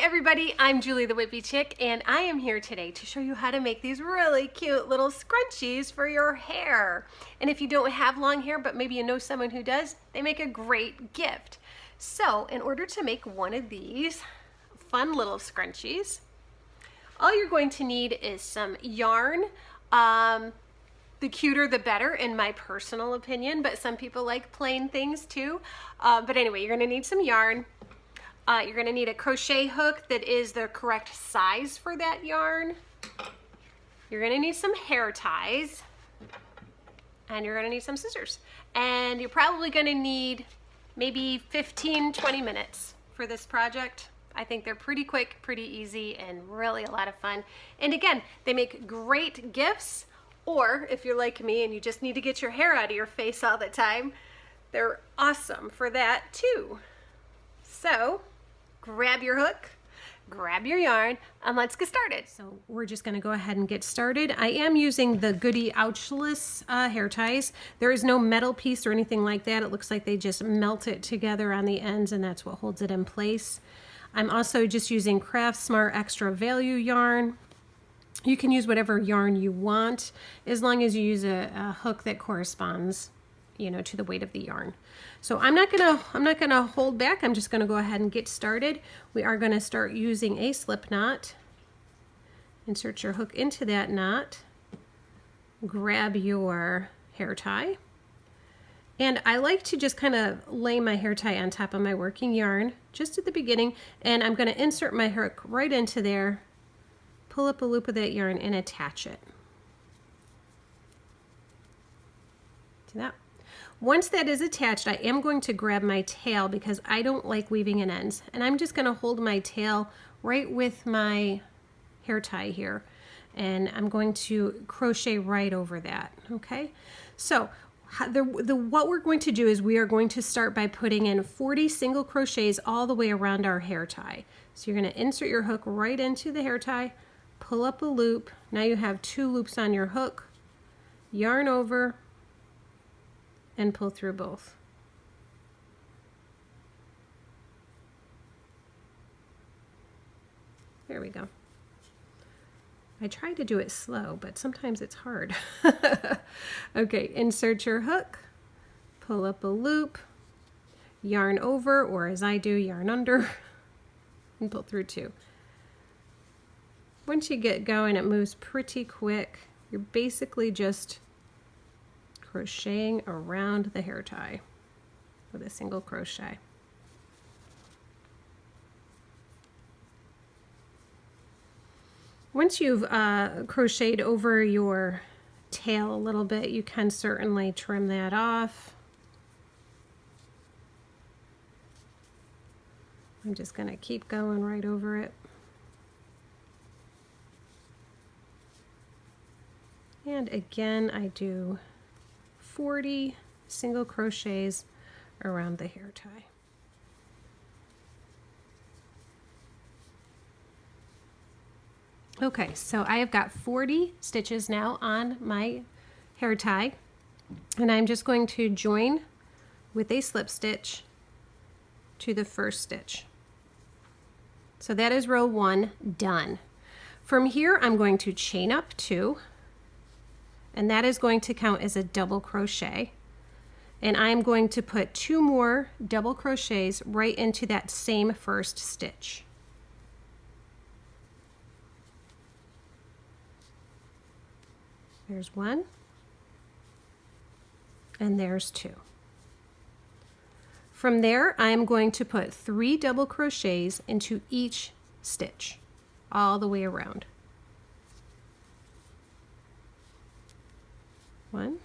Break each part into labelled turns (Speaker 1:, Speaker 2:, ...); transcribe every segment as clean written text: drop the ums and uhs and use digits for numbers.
Speaker 1: everybody, I'm Julie the Whippy Chick, and I am here today to show you how to make these really cute little scrunchies for your hair. And if you don't have long hair, but maybe you know someone who does, they make a great gift. So in order to make one of these fun little scrunchies, all you're going to need is some yarn. The cuter the better in my personal opinion, but some people like plain things too. But anyway, you're gonna need some yarn. You're gonna need a crochet hook that is the correct size for that yarn. You're gonna need some hair ties, and you're gonna need some scissors. And you're probably gonna need maybe 15-20 minutes for this project. I think they're pretty quick, pretty easy, and really a lot of fun. And again, they make great gifts, or if you're like me and you just need to get your hair out of your face all the time, they're awesome for that too. So grab your hook, grab your yarn, and let's get started. So we're just gonna go ahead and get started. I am using the Goody Ouchless hair ties. There is no metal piece or anything like that. It looks like they just melt it together on the ends, and that's what holds it in place. I'm also just using Craft Smart Extra Value yarn. You can use whatever yarn you want, as long as you use a hook that corresponds, you know, to the weight of the yarn. So I'm not gonna hold back. I'm just gonna go ahead and get started. We are gonna start using a slip knot. Insert your hook into that knot. Grab your hair tie. And I like to just kind of lay my hair tie on top of my working yarn just at the beginning, and I'm gonna insert my hook right into there, pull up a loop of that yarn and attach it. See that? Once that is attached, I am going to grab my tail because I don't like weaving in ends. And I'm just going to hold my tail right with my hair tie here. And I'm going to crochet right over that, okay? So what we're going to do is we are going to start by putting in 40 single crochets all the way around our hair tie. So you're going to insert your hook right into the hair tie, pull up a loop. Now you have 2 loops on your hook, yarn over, and pull through both. There we go. I try to do it slow, but sometimes it's hard. Okay, insert your hook, pull up a loop, yarn over, or as I do, yarn under, and pull through 2. Once you get going, it moves pretty quick. You're basically just crocheting around the hair tie with a single crochet. Once you've crocheted over your tail a little bit, you can certainly trim that off. I'm just going to keep going right over it. And again, I do 40 single crochets around the hair tie. Okay, so I have got 40 stitches now on my hair tie, and I'm just going to join with a slip stitch to the first stitch. So that is row 1 done. From here, I'm going to chain up 2. And that is going to count as a double crochet. And I'm going to put 2 more double crochets right into that same first stitch. There's 1, and there's 2. From there, I'm going to put 3 double crochets into each stitch, all the way around. 1,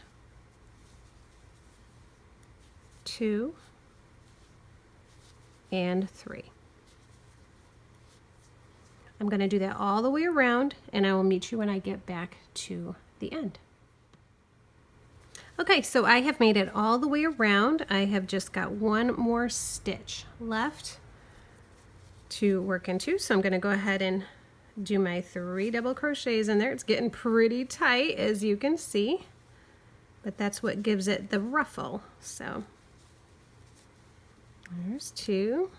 Speaker 1: 2, and 3. I'm going to do that all the way around, and I will meet you when I get back to the end. Okay, so I have made it all the way around. I have just got 1 more stitch left to work into, so I'm going to go ahead and do my 3 double crochets in there. It's getting pretty tight, as you can see, but that's what gives it the ruffle. So there's 2,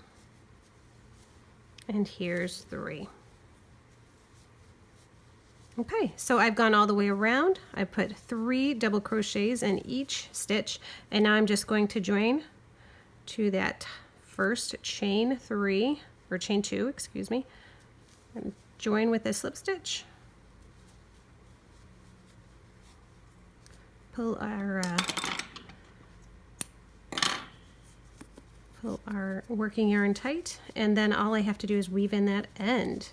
Speaker 1: And here's 3. Okay, so I've gone all the way around. I put 3 double crochets in each stitch, and now I'm just going to join to that first chain 3, or chain 2, excuse me, and join with a slip stitch. Pull our working yarn tight, and then all I have to do is weave in that end.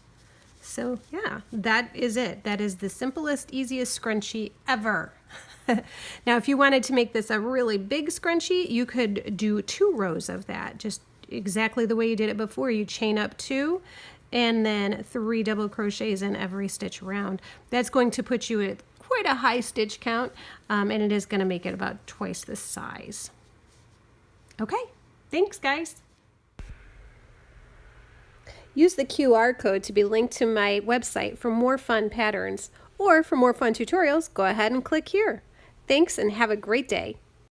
Speaker 1: So yeah, that is it. That is the simplest, easiest scrunchie ever. Now, if you wanted to make this a really big scrunchie, you could do 2 rows of that, just exactly the way you did it before. You chain up 2 and then 3 double crochets in every stitch around. That's going to put you at quite a high stitch count, and it is going to make it about twice the size. Okay, thanks guys. Use the QR code to be linked to my website for more fun patterns, or for more fun tutorials, go ahead and click here. Thanks and have a great day.